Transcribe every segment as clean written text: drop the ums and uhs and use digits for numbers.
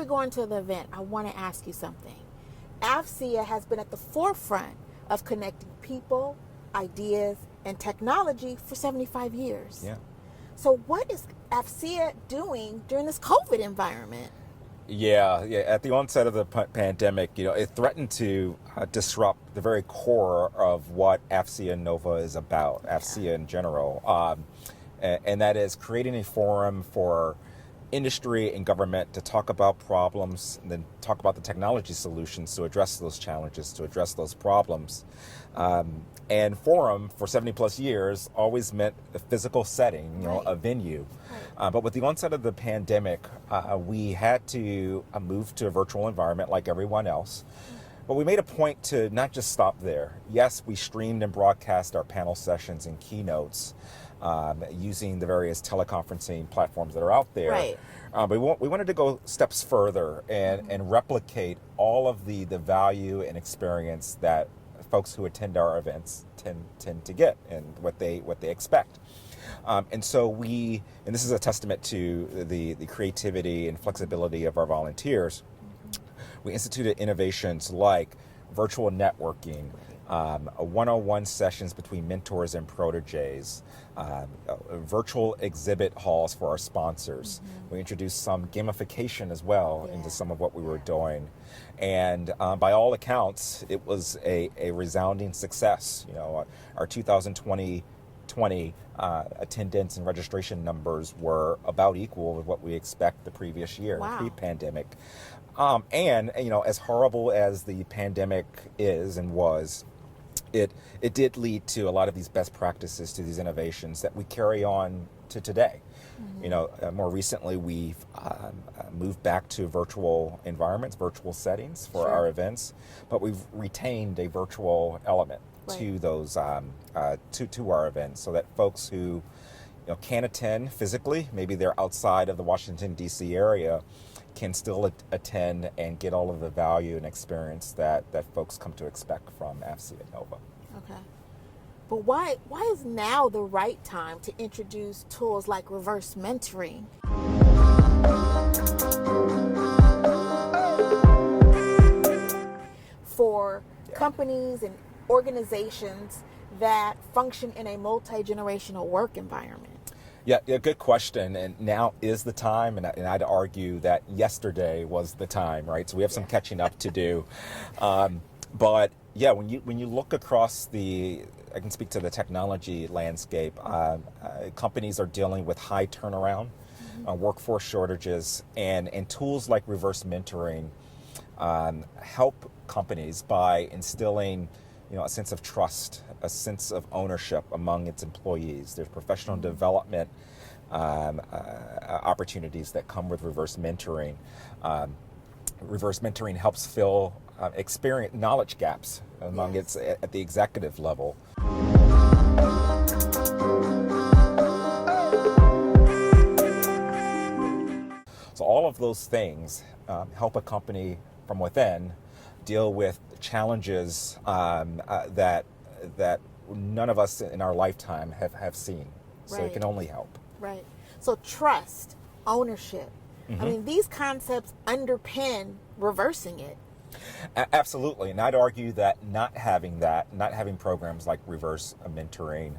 we go into the event, I want to ask you something. AFCEA has been at the forefront of connecting people, ideas, and technology for 75 years. Yeah. So what is AFCEA doing during this COVID environment? Yeah. At the onset of the pandemic, it threatened to disrupt the very core of what AFCEA NOVA is about, AFCEA in general. And that is creating a forum for industry and government to talk about problems and then talk about the technology solutions to address those challenges, to address those problems. And forum for 70 plus years always meant a physical setting, a venue. Right. But with the onset of the pandemic, we had to move to a virtual environment like everyone else. But we made a point to not just stop there. Yes, we streamed and broadcast our panel sessions and keynotes using the various teleconferencing platforms that are out there. Right. But we wanted to go steps further and replicate all of the value and experience that folks who attend our events tend to get and what they expect. And so and this is a testament to the creativity and flexibility of our volunteers, we instituted innovations like virtual networking, one-on-one sessions between mentors and proteges, virtual exhibit halls for our sponsors. We introduced some gamification as well into some of what we were doing. And by all accounts, it was a resounding success. Our 2020 attendance and registration numbers were about equal with what we expect the previous year, pre-pandemic. And as horrible as the pandemic is and was, it did lead to a lot of these best practices, to these innovations that we carry on to today. More recently, we've moved back to virtual environments, virtual settings for our events, but we've retained a virtual element to those to our events, so that folks who can attend physically, maybe they're outside of the Washington D.C. area, can still attend and get all of the value and experience that folks come to expect from AFCEA NOVA. Okay. But why is now the right time to introduce tools like reverse mentoring? For companies and organizations that function in a multi-generational work environment? Yeah, good question. And now is the time, and I'd argue that yesterday was the time, right? So we have some catching up to do. But yeah, when you look across I can speak to the technology landscape. Companies are dealing with high turnaround, workforce shortages, and tools like reverse mentoring help companies by instilling a sense of trust, a sense of ownership among its employees. There's professional development opportunities that come with reverse mentoring. Reverse mentoring helps fill experience knowledge gaps among its at the executive level. So all of those things help a company from within deal with challenges that none of us in our lifetime have seen. So it can only help. Right. So trust, ownership. I mean, these concepts underpin reversing it. Absolutely. And I'd argue that not having programs like reverse mentoring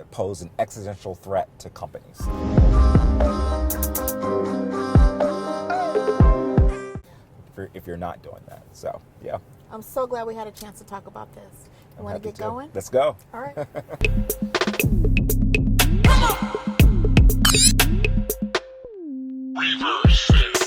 pose an existential threat to companies. If you're not doing that. So, yeah. I'm so glad we had a chance to talk about this. You want to get going? Let's go. All right.